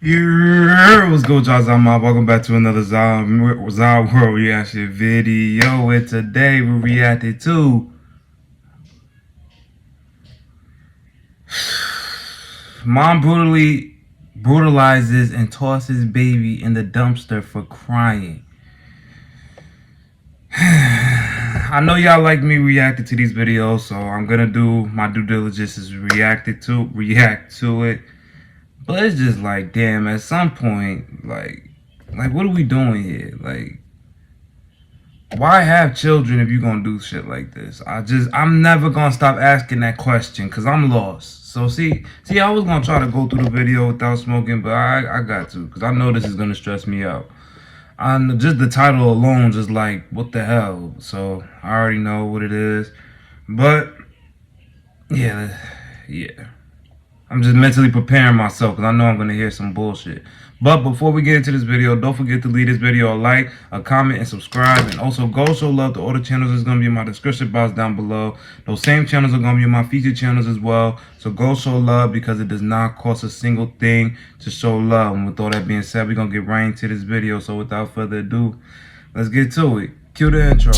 Yeah, what's good, y'all? Zama. Welcome back to another Zah World Reaction video. And today we reacted to Mom brutally brutalizes and tosses baby in the dumpster for crying. I know y'all like me reacting to these videos, so I'm gonna do my due diligence is react to it. But it's just like, damn, at some point, like what are we doing here? Like, why have children if you're gonna do shit like this? I'm never gonna stop asking that question because I'm lost. So see, I was gonna try to go through the video without smoking, but I got to because I know this is gonna stress me out. Just the title alone, just like, what the hell? So I already know what it is, but yeah. I'm just mentally preparing myself because I know I'm going to hear some bullshit. But before we get into this video, don't forget to leave this video a like, a comment, and subscribe. And also go show love to all the channels that's going to be in my description box down below. Those same channels are going to be in my featured channels as well. So go show love because it does not cost a single thing to show love. And with all that being said, we're going to get right into this video. So without further ado, let's get to it. Cue the intro.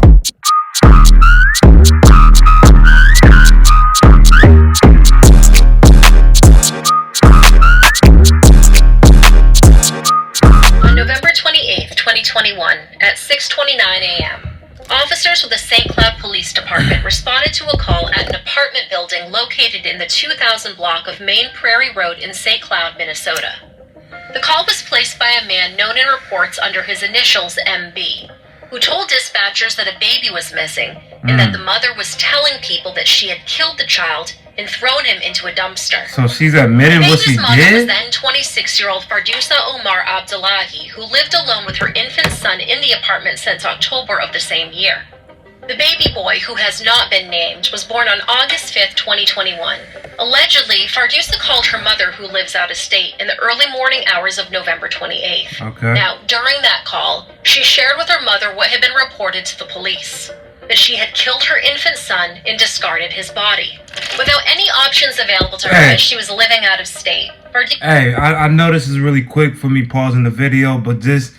November 28th, 2021, at 6:29 a.m., officers with the St. Cloud Police Department responded to a call at an apartment building located in the 2000 block of Main Prairie Road in St. Cloud, Minnesota. The call was placed by a man known in reports under his initials MB, who told dispatchers that a baby was missing and that the mother was telling people that she had killed the child and thrown him into a dumpster. So she's admitting what she did? The baby's mother was then 26-year-old Fardousa Omar Abdullahi, who lived alone with her infant son in the apartment since October of the same year. The baby boy, who has not been named, was born on August 5th, 2021. Allegedly, Fardousa called her mother, who lives out of state, in the early morning hours of November 28th. Okay. Now, during that call, she shared with her mother what had been reported to the police: that she had killed her infant son and discarded his body. Without any options available to her as she was living out of state. Hey, I know this is really quick for me pausing the video, but this,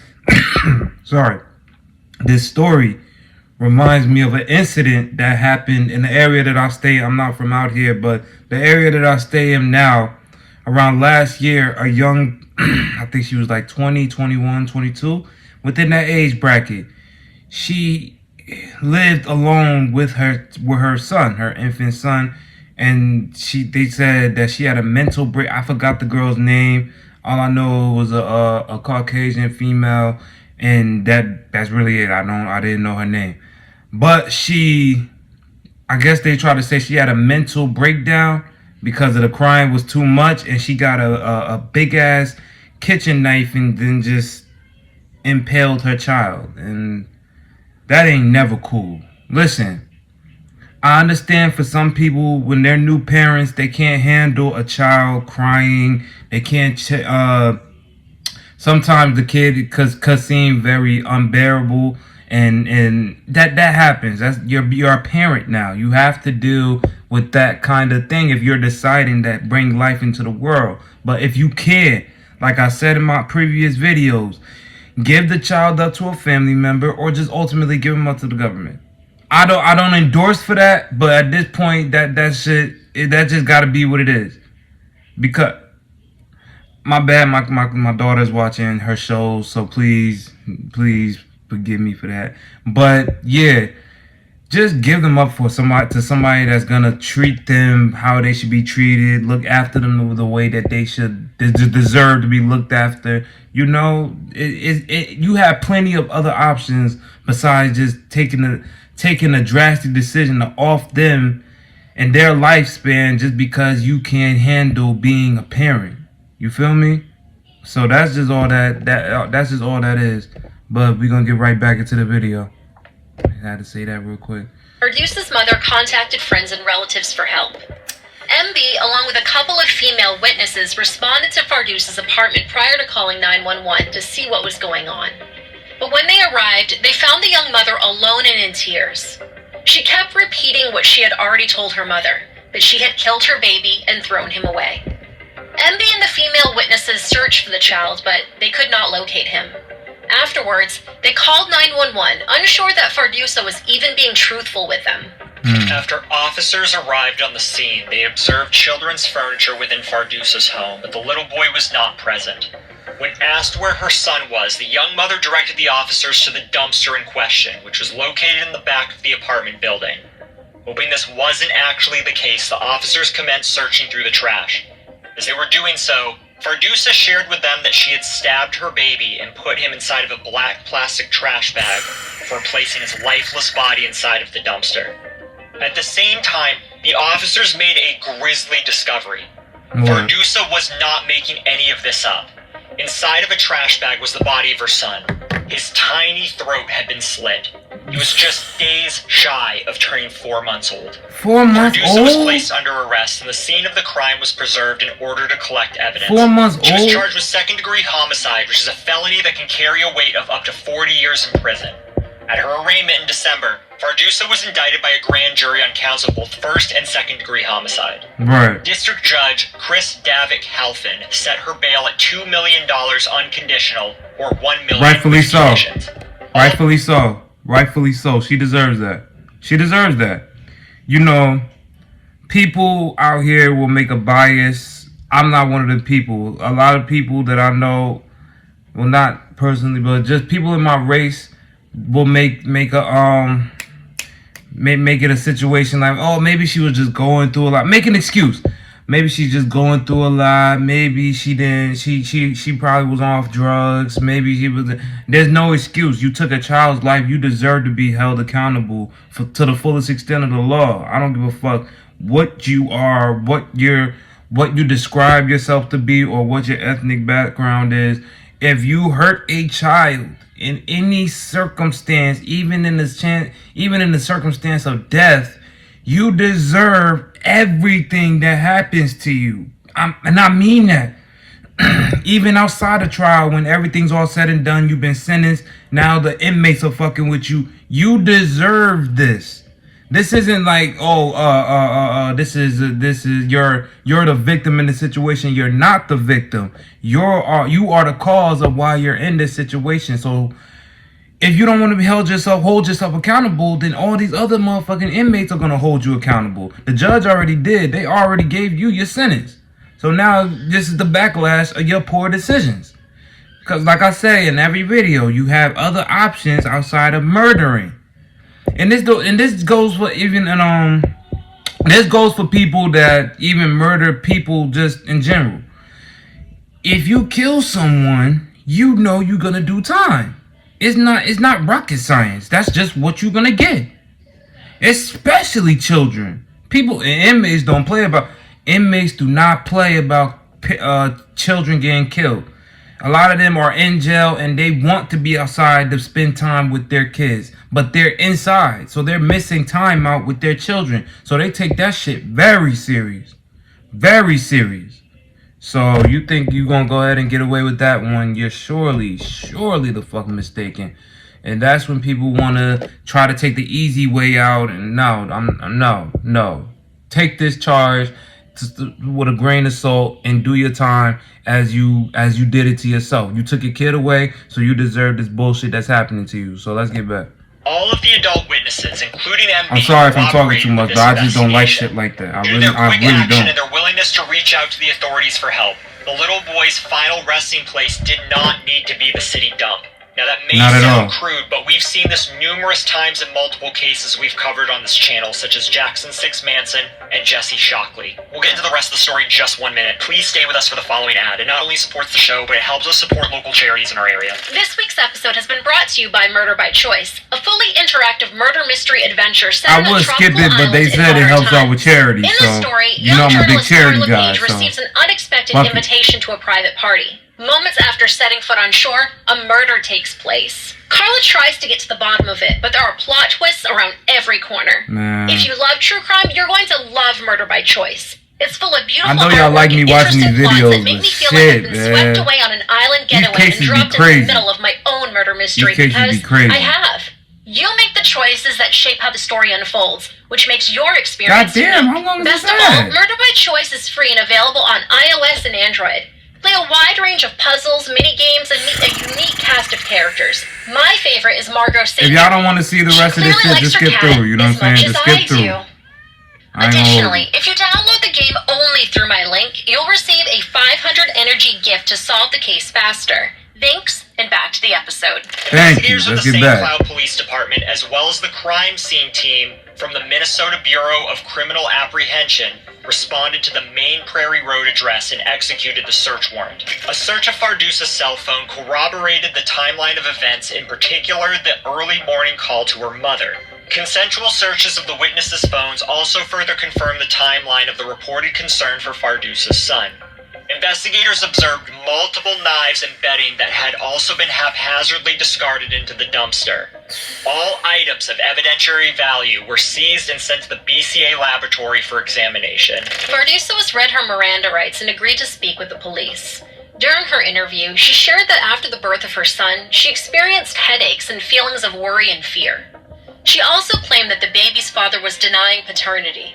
this story reminds me of an incident that happened in the area that I stay. I'm not from out here, but the area that I stay in now, around last year, a young, I think she was like 20, 21, 22, within that age bracket, she lived alone with her son, her infant son, and they said that she had a mental break. I forgot the girl's name. All I know was a Caucasian female, and that's really it. I didn't know her name, but I guess they tried to say she had a mental breakdown because of the crying was too much, and she got a big ass kitchen knife and then just impaled her child, and that ain't never cool. Listen, I understand for some people when they're new parents, they can't handle a child crying. They can't. Sometimes the kid cause seem very unbearable, and that happens. You're a parent now. You have to deal with that kind of thing if you're deciding that bring life into the world. But if you care, like I said in my previous videos, give the child up to a family member or just ultimately give him up to the government. I don't endorse for that, but at this point that just gotta be what it is. Because my bad, my daughter's watching her shows, so please forgive me for that. But yeah, just give them up to somebody that's gonna treat them how they should be treated, look after them the way that they deserve to be looked after. You know, you have plenty of other options besides just taking a drastic decision to off them and their lifespan just because you can't handle being a parent. You feel me? So that's just all that's just all that is. But we're gonna get right back into the video. I had to say that real quick. Fardousa's mother contacted friends and relatives for help. MB, along with a couple of female witnesses, responded to Fardousa's apartment prior to calling 911 to see what was going on. But when they arrived, they found the young mother alone and in tears. She kept repeating what she had already told her mother, that she had killed her baby and thrown him away. MB and the female witnesses searched for the child, but they could not locate him. Afterwards, they called 911, unsure that Fardusa was even being truthful with them. After officers arrived on the scene, they observed children's furniture within Fardusa's home, but the little boy was not present. When asked where her son was, the young mother directed the officers to the dumpster in question, which was located in the back of the apartment building. Hoping this wasn't actually the case, the officers commenced searching through the trash. As they were doing so, Fardusa shared with them that she had stabbed her baby and put him inside of a black plastic trash bag before placing his lifeless body inside of the dumpster. At the same time, the officers made a grisly discovery. Fardusa was not making any of this up. Inside of a trash bag was the body of her son. His tiny throat had been slit. He was just days shy of turning 4 months old. 4 months Fardusa old? was placed under arrest, and the scene of the crime was preserved in order to collect evidence. 4 months She was old? charged with second-degree homicide, which is a felony that can carry a weight of up to 40 years in prison. At her arraignment in December, Fardusa was indicted by a grand jury on counts of both first and second-degree homicide. Right. District Judge Chris Davick-Halfin set her bail at $2 million unconditional, or $1 million Rightfully with so. conditions. Rightfully so. Rightfully so. She deserves that. She deserves that. You know, people out here will make a bias. I'm not one of the people. A lot of people that I know, well, not personally, but just people in my race will make it a situation like, oh, maybe she was just going through a lot. Make an excuse. Maybe she's just going through a lot. Maybe she didn't. She probably was off drugs. Maybe she was. There's no excuse. You took a child's life. You deserve to be held accountable to the fullest extent of the law. I don't give a fuck what you are, what you describe yourself to be, or what your ethnic background is. If you hurt a child in any circumstance, even in the circumstance of death, you deserve everything that happens to you. And I mean that. Even outside of trial, when everything's all said and done, you've been sentenced, now the inmates are fucking with you. You deserve this. This isn't like, this is you're the victim in the situation. You're not the victim. You are the cause of why you're in this situation. So if you don't want to be hold yourself accountable, then all these other motherfucking inmates are gonna hold you accountable. The judge already did. They already gave you your sentence. So now this is the backlash of your poor decisions. Because like I say in every video, you have other options outside of murdering. And this goes for this goes for people that even murder people just in general. If you kill someone, you know you're gonna do time. It's not rocket science. That's just what you're gonna get. Especially children. Inmates do not play about children getting killed. A lot of them are in jail and they want to be outside to spend time with their kids, but they're inside, so they're missing time out with their children. So they take that shit very serious, very serious. So you think you're gonna go ahead and get away with that one? You're surely the fucking mistaken. And that's when people wanna try to take the easy way out. And no. Take this charge with a grain of salt and do your time as you did it to yourself. You took your kid away, so you deserve this bullshit that's happening to you. So let's get back. All of the adult witnesses, including MB, I'm sorry if I'm talking too much, but I just don't like shit like that. I really don't. And their willingness to reach out to the authorities for help. The little boy's final resting place did not need to be the city dump. Now that may sound crude, but we've seen this numerous times in multiple cases we've covered on this channel, such as Jackson 6 Manson and Jesse Shockley. We'll get into the rest of the story in just 1 minute. Please stay with us for the following ad. It not only supports the show, but it helps us support local charities in our area. This week's episode has been brought to you by Murder by Choice, a fully interactive murder mystery adventure set I would skip it, but they said it helps out with charity. In the story, you know I'm a big charity guy. Receives an unexpected invitation to a private party. Moments after setting foot on shore, a murder takes place. Carla tries to get to the bottom of it, but there are plot twists around every corner. If you love true crime, you're going to love Murder by Choice. It's full of beautiful I know y'all like me watching these videos, that make me feel like I've been swept away on an island getaway and dropped in the middle of my own murder mystery because I have. You make the the choices that shape how the story unfolds, which makes your experience Goddamn, unique. how long is Best this of all, ad? Murder by Choice is free and available on iOS and Android. Play a wide range of puzzles, mini-games, and meet a unique cast of characters. My favorite is Margot Saint. If y'all don't want to see the rest of this shit, just skip through. You know what I'm saying? Just skip through. Additionally, if you download the game only through my link, you'll receive a 500 energy gift to solve the case faster. Thanks, and back to the episode. Thank you. Investigators of Let's the get St. back. Cloud Police Department, as well as the crime scene team from the Minnesota Bureau of Criminal Apprehension, responded to the main Prairie Road address and executed the search warrant. A search of Fardusa's cell phone corroborated the timeline of events, in particular the early morning call to her mother. Consensual searches of the witnesses' phones also further confirmed the timeline of the reported concern for Fardusa's son. Investigators observed multiple knives and bedding that had also been haphazardly discarded into the dumpster. All items of evidentiary value were seized and sent to the BCA laboratory for examination. Fardusa was read her Miranda rights and agreed to speak with the police. During her interview, she shared that after the birth of her son, she experienced headaches and feelings of worry and fear. She also claimed that the baby's father was denying paternity.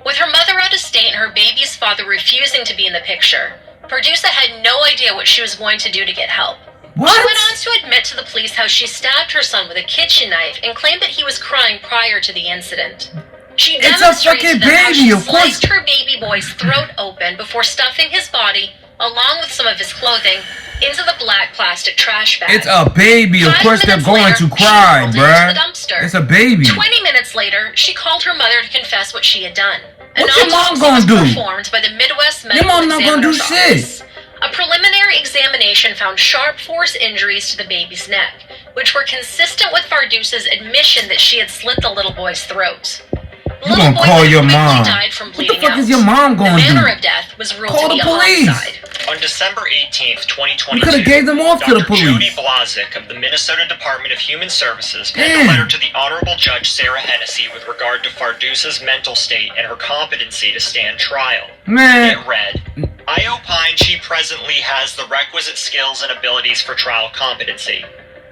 With her mother out of state and her baby's father refusing to be in the picture, Fardusa had no idea what she was going to do to get help. What? She went on to admit to the police how she stabbed her son with a kitchen knife and claimed that he was crying prior to the incident. She It's a demonstrated fucking to them how baby, she of course. sliced her baby boy's throat open before stuffing his body, along with some of his clothing, into the black plastic trash bag. It's a baby. Of 5 course they're minutes going later, to cry, she rolled it into the bruh. dumpster. It's a baby. 20 minutes later, she called her mother to confess what she had done. What An your mom autopsy gonna was do? performed by the Midwest Your Medical mom not gonna do Examiner's shit. Office. A preliminary examination found sharp force injuries to the baby's neck, which were consistent with Fardusa's admission that she had slit the little boy's throat. The You little gonna boy call had your quickly mom. died from What the bleeding fuck out. is your mom gonna The manner do? of death was ruled Call to be the a police. homicide. On December 18th, 2022, You coulda gave them off to the Dr. Jody police. Blazek of the Minnesota Department of Human Services penned Damn. a letter to the Honorable Judge Sarah Hennessy with regard to Fardusa's mental state and her competency to stand trial. Man, It read, I opine she presently has the requisite skills and abilities for trial competency.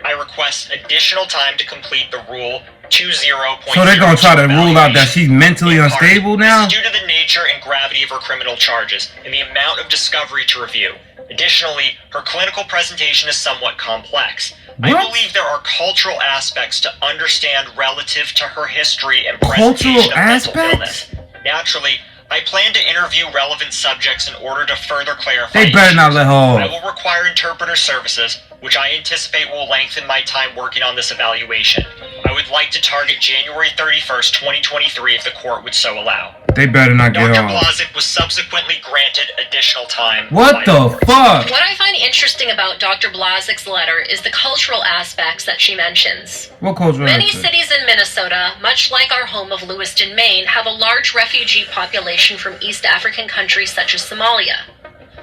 I request additional time to complete the Rule 20.02 so they're gonna try to rule out that evaluation. she's mentally In part, unstable now? This is due to the nature and gravity of her criminal charges and the amount of discovery to review. Additionally, her clinical presentation is somewhat complex. I What? believe there are cultural aspects to understand relative to her history and Cultural presentation of mental aspects? illness. Naturally, I plan to interview relevant subjects in order to further clarify They better not let her I off. will require interpreter services, which I anticipate will lengthen my time working on this evaluation. I would like to target January 31st, 2023 if the court would so allow. They better not get Dr. off. Blazek was subsequently granted additional time. What by the court. fuck? What I find interesting about Dr. Blazek's letter is the cultural aspects that she mentions. What cultural Many aspect? cities in Minnesota, much like our home of Lewiston, Maine, have a large refugee population from East African countries such as Somalia.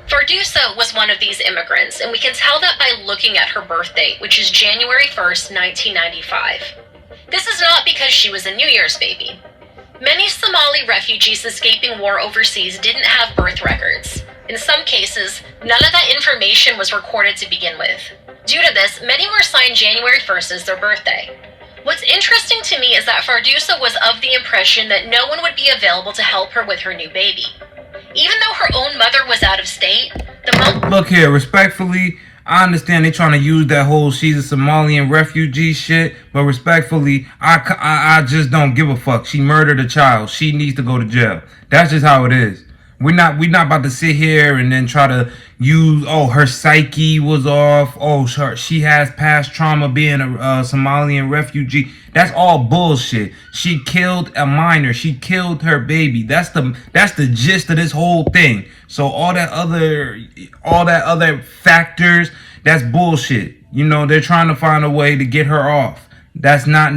Fardusa was one of these immigrants, and we can tell that by looking at her birth date, which is January 1st, 1995. This is not because she was a New Year's baby. Many Somali refugees escaping war overseas didn't have birth records. In some cases, none of that information was recorded to begin with. Due to this, many were assigned January 1st as their birthday. What's interesting to me is that Fardusa was of the impression that no one would be available to help her with her new baby. Even though her own mother was out of state, the mom... Look here, respectfully, I understand they trying to use that whole she's a Somalian refugee shit, but respectfully, I just don't give a fuck. She murdered a child. She needs to go to jail. That's just how it is. We're not about to sit here and then try to use, oh, her psyche was off. Oh, she has past trauma being a Somalian refugee. That's all bullshit. She killed a minor. She killed her baby. That's the gist of this whole thing. So all that other factors, that's bullshit. You know, they're trying to find a way to get her off. That's not,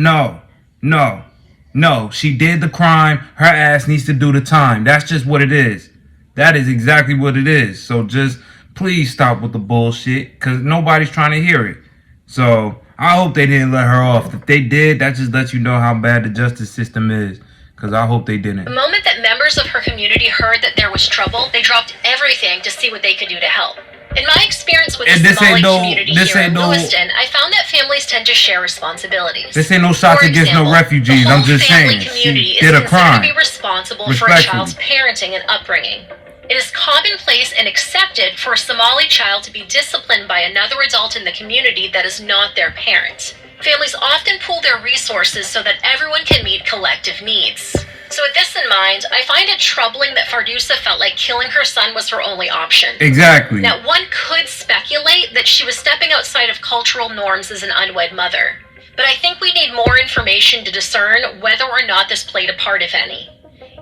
no, she did the crime. Her ass needs to do the time. That's just what it is. That is exactly what it is. So just please stop with the bullshit, because nobody's trying to hear it. So I hope they didn't let her off. If they did, that just lets you know how bad the justice system is, because I hope they didn't. The moment that members of her community heard that there was trouble, they dropped everything to see what they could do to help. In my experience with And the this Somali ain't no- community this here in ain't no- Lewiston, I found that that families tend to share responsibilities. This ain't no shots For against example, no refugees. the whole I'm just family saying. community She is did a considered crime. to be responsible for a Respectfully. child's parenting and upbringing. It is commonplace and accepted for a Somali child to be disciplined by another adult in the community that is not their parent. Families often pool their resources so that everyone can meet collective needs. So with this in mind, I find it troubling that Fardusa felt like killing her son was her only option. Exactly. Now, one could speculate that she was stepping outside of cultural norms as an unwed mother, but I think we need more information to discern whether or not this played a part, if any.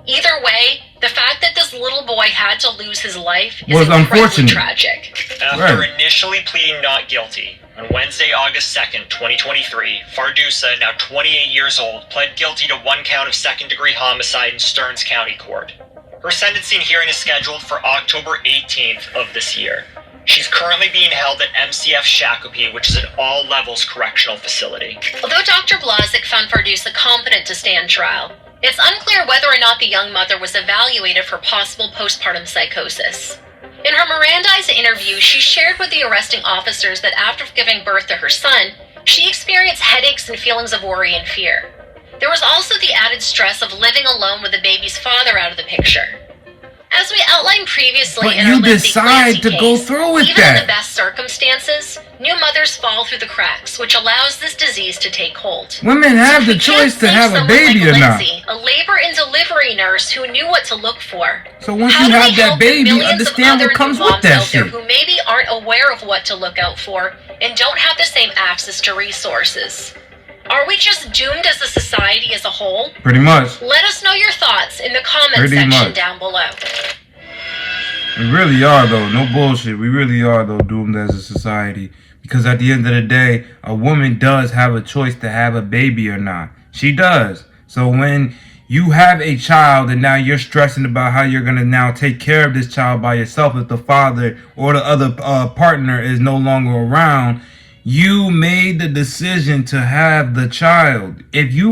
Either way, the fact that this little boy had to lose his life is Was incredibly unfortunate. tragic. After Right. initially pleading not guilty, on Wednesday, August 2nd, 2023, Fardusa, now 28 years old, pled guilty to 1 count of second-degree homicide in Stearns County Court. Her sentencing hearing is scheduled for October 18th of this year. She's currently being held at MCF Shakopee, which is an all-levels correctional facility. Although Dr. Blazik found Fardusa competent to stand trial, it's unclear whether or not the young mother was evaluated for possible postpartum psychosis. In her Mirandized interview, she shared with the arresting officers that after giving birth to her son, she experienced headaches and feelings of worry and fear. There was also the added stress of living alone with the baby's father out of the picture. As we outlined previously But in our you Lindsay decide Clancy to go case, through with even in the that. best circumstances, new mothers fall through the cracks, which allows this disease to take hold. Women have We the can't choice to save have a someone baby like or not. Lindsay, a labor and delivery nurse who knew what to look for. So once How you do we have that help the baby, millions of understand other what comes new with moms that out there shit. who maybe aren't aware of what to look out for and don't have the same access to resources? Are we just doomed as a society as a whole? Pretty much. Let us know your thoughts in the comment Pretty section much. down below. We really are, though. No bullshit. We really are, though, doomed as a society. Because at the end of the day, a woman does have a choice to have a baby or not. She does. So when you have a child and now you're stressing about how you're going to now take care of this child by yourself if the father or the other partner is no longer around, you made the decision to have the child. If you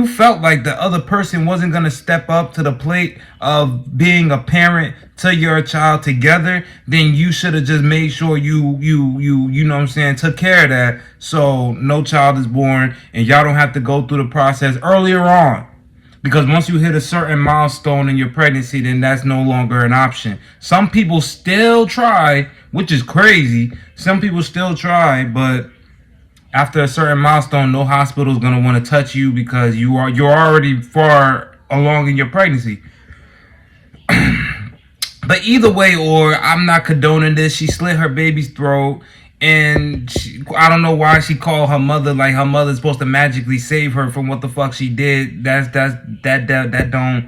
felt like the other person wasn't going to step up to the plate of being a parent to your child together, then you should have just made sure you know what I'm saying, took care of that so no child is born and y'all don't have to go through the process earlier on. Because once you hit a certain milestone in your pregnancy, then that's no longer an option. Some people still try, which is crazy. Some people still try, but after a certain milestone, no hospital is going to want to touch you because you're already far along in your pregnancy. But either way, or I'm not condoning this. She slit her baby's throat. And I don't know why she called her mother like her mother's supposed to magically save her from what the fuck she did. That don't.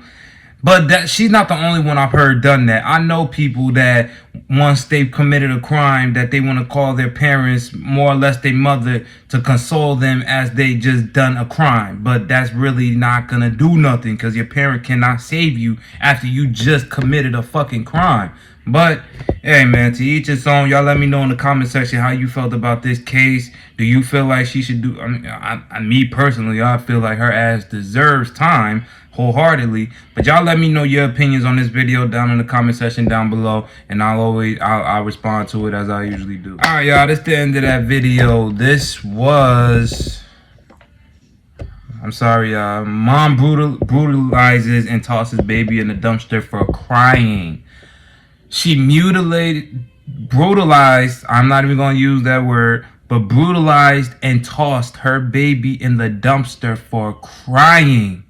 But that she's not the only one I've heard done that. I know people that once they've committed a crime that they want to call their parents, more or less their mother, to console them as they just done a crime. But that's really not gonna do nothing because your parent cannot save you after you just committed a fucking crime. But hey man, to each its own. Y'all let me know in the comment section how you felt about this case. Do you feel like she should do? Me personally, I feel like her ass deserves time wholeheartedly. But y'all let me know your opinions on this video down in the comment section down below, and I'll respond to it as I usually do. All right, y'all. This is the end of that video. This was. I'm sorry, mom brutalizes and tosses baby in the dumpster for crying. She brutalized, I'm not even going to use that word, but brutalized and tossed her baby in the dumpster for crying.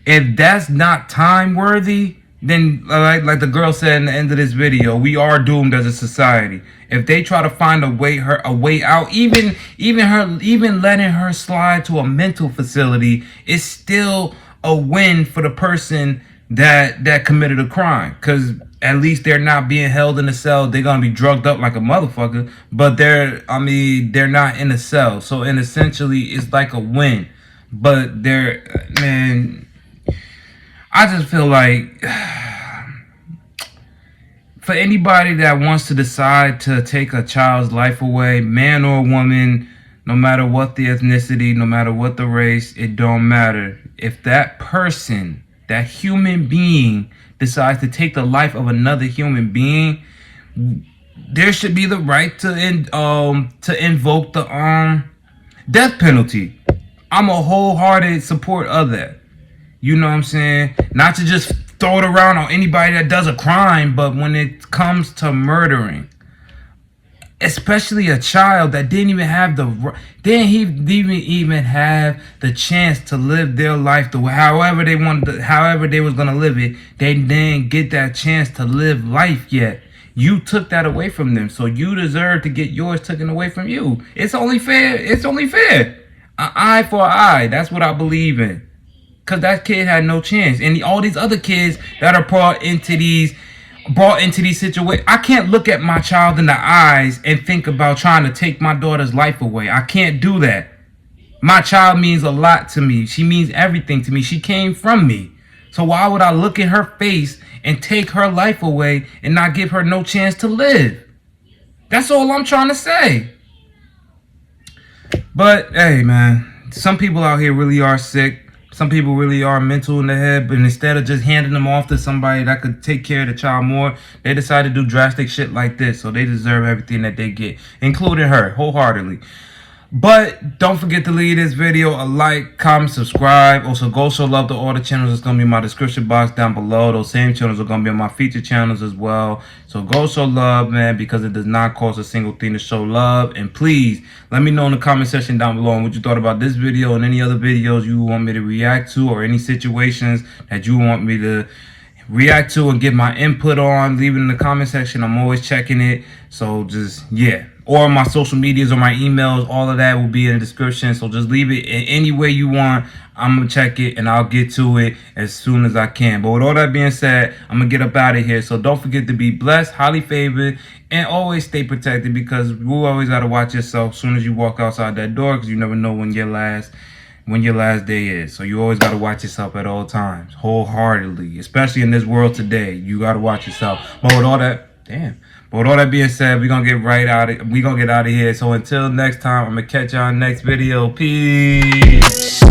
If that's not time worthy, then like the girl said in the end of this video, we are doomed as a society. If they try to find a way out, even letting her slide to a mental facility is still a win for the person that committed a crime, because at least they're not being held in a cell. They're gonna be drugged up like a motherfucker, but they're not in a cell, so essentially it's like a win. But man, I just feel like for anybody that wants to decide to take a child's life away, man or woman, no matter what the ethnicity, no matter what the race, it don't matter. If that person, that human being, decides to take the life of another human being, there should be the right to invoke the death penalty. I'm a wholehearted support of that. You know what I'm saying? Not to just throw it around on anybody that does a crime, but when it comes to murdering, especially a child that didn't even have even have the chance to live their life the way however they wanted to, however they was gonna live it. They didn't get that chance to live life yet. You took that away from them, so you deserve to get yours taken away from you. It's only fair. It's only fair. An eye for an eye. That's what I believe in. Cause that kid had no chance, and all these other kids that are brought into these situations. I can't look at my child in the eyes and think about trying to take my daughter's life away. I can't do that. My child means a lot to me. She means everything to me. She came from me. So why would I look in her face and take her life away and not give her no chance to live? That's all I'm trying to say. But hey, man, some people out here really are sick. Some people really are mental in the head, but instead of just handing them off to somebody that could take care of the child more, they decide to do drastic shit like this. So they deserve everything that they get, including her, wholeheartedly. But don't forget to leave this video a like, comment, subscribe. Also, go show love to all the channels that's going to be in my description box down below. Those same channels are going to be on my feature channels as well. So go show love, man, because it does not cost a single thing to show love. And please, let me know in the comment section down below what you thought about this video and any other videos you want me to react to, or any situations that you want me to react to and get my input on. Leave it in the comment section. I'm always checking it. So just, yeah. Or my social medias or my emails, all of that will be in the description. So just leave it in any way you want. I'm going to check it and I'll get to it as soon as I can. But with all that being said, I'm going to get up out of here. So don't forget to be blessed, highly favored, and always stay protected, because you always got to watch yourself as soon as you walk outside that door, because you never know when your last day is. So you always got to watch yourself at all times, wholeheartedly, especially in this world today. You got to watch yourself. But with all that, But with all that being said, we're gonna get out of here. So until next time, I'm gonna catch y'all next video. Peace.